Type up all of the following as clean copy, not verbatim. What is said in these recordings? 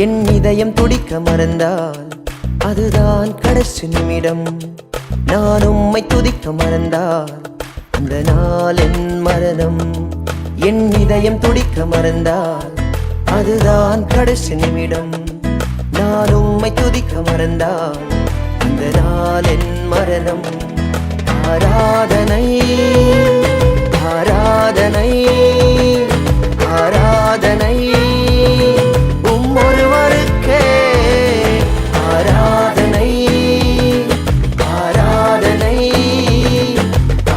என் இதயம் துடிக்க மறந்தால் அதுதான் கடைசி நிமிடம். நான் உம்மை துதிக்க மறந்தால் அந்த நாள் என் மரணம். என் இதயம் துடிக்க மறந்தால் அதுதான் கடைசி நிமிடம். நான் உம்மை துதிக்க மறந்தால் அந்த நாள் என் மரணம். ஆராதனை ஆராதனை ஆராதனை ஒருவருக்கே ஆராதனை ஆராதனை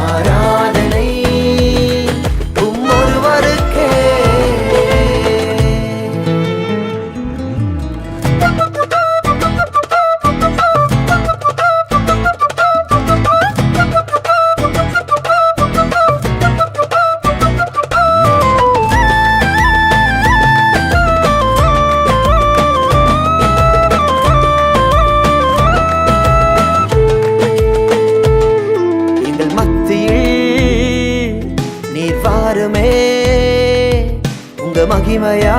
ஆராதனை ஒருவருக்கே. உங்க மகிமையா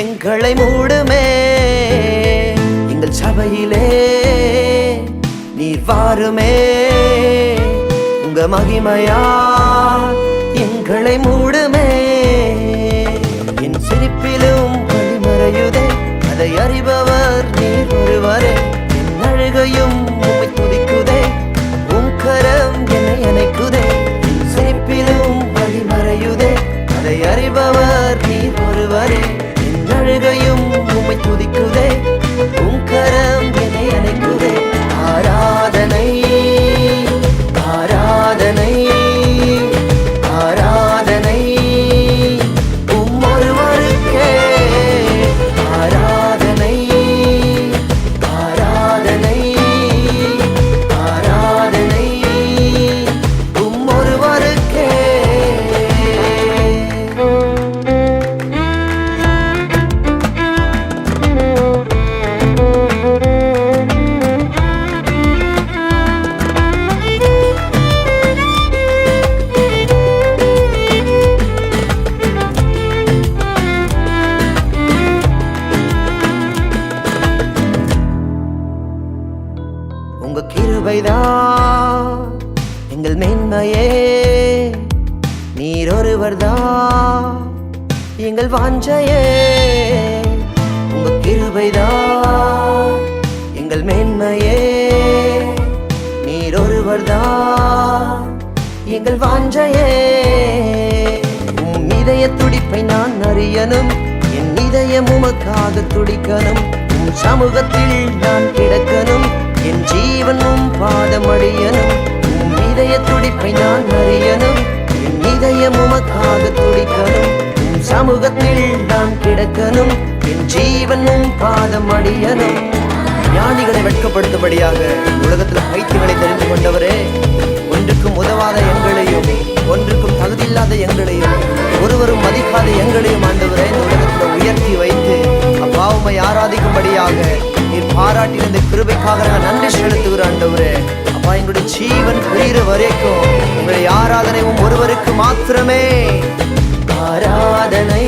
எங்களை மூடுமே. எங்கள் சபையிலே நீர் வாருமே. உங்க மகிமையா எங்களை மூடுமே. என் சிரிப்பிலும் வழிமறையுதே அதை அறிபவர் நீர் ஒருவரே. என் அழுகையும் உம்மை துதிக்குதே. உம் கரம் என்னை அணைக்குதே. சிரிப்பிலும் வழிமறையுதே அதை அறிபவர் நீர் ஒருவரே. என் அழுகையும் உம்மை துதிக்குதே. உம் கரம் என்னை அணைக்குதே. ஆராதனை ஆராதனை ஆராதனை ஒருவருக்கே. ஆராதனை ஆராதனை ஆராதனை ஒருவருக்கே. உங்க கிருபைதான் எங்கள் மேன்மையே. நீர் ஒருவர்தான் எங்கள் வாஞ்சையே. உங்க கிருபைதான் எங்கள் மேன்மையே. நீர் ஒருவர்தான் எங்கள் வாஞ்சையே. உம் இதய துடிப்பை நான் அறியணும். என் இதயம் உமக்காக துடிக்கணும். உம் சமூகத்தில் நான் கிடக்கணும். என் ஜீவனும் பாதம் அடியனும். உம் இதய துடிப்பை நான் அறியணும். என் இதயம் உமக்காக துடிக்கணும். உம் சமூகத்தில் நான் கிடக்கணும். என் ஜீவனும் பாதம் அடியனும். ஞானிகளை வெட்கப்படுத்தும்படியாக உலகத்தில் பைத்தியங்களை தெரிந்து கொண்டவரே, ஒன்றுக்கும் உதவாத எங்களையும் ஒன்றுக்கும் தகுதியில்லாத எங்களையும் ஒருவரும் மதிக்காத எங்களையும் ஆண்டவரே இந்த உலகத்தில் உயர்த்தி வைத்து அப்பாவுமை ஆராதிக்கும்படியாக நீர் பாராட்டின இந்த கிருபைக்காக நான் நன்றி செலுத்துகிற ஆண்டவரே. அப்பா, எங்களுடைய ஜீவன் புரிகிற வரைக்கும் எங்களுடைய ஆராதனை ஒருவருக்கு மாத்திரமே. ஆராதனை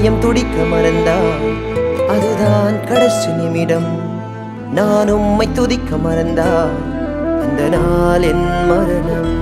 இதயம் துடிக்க மறந்தால் அதுதான் கடைசி நிமிடம். நான் உம்மை துதிக்க மறந்தால் அந்த நாள் என் மரணம்.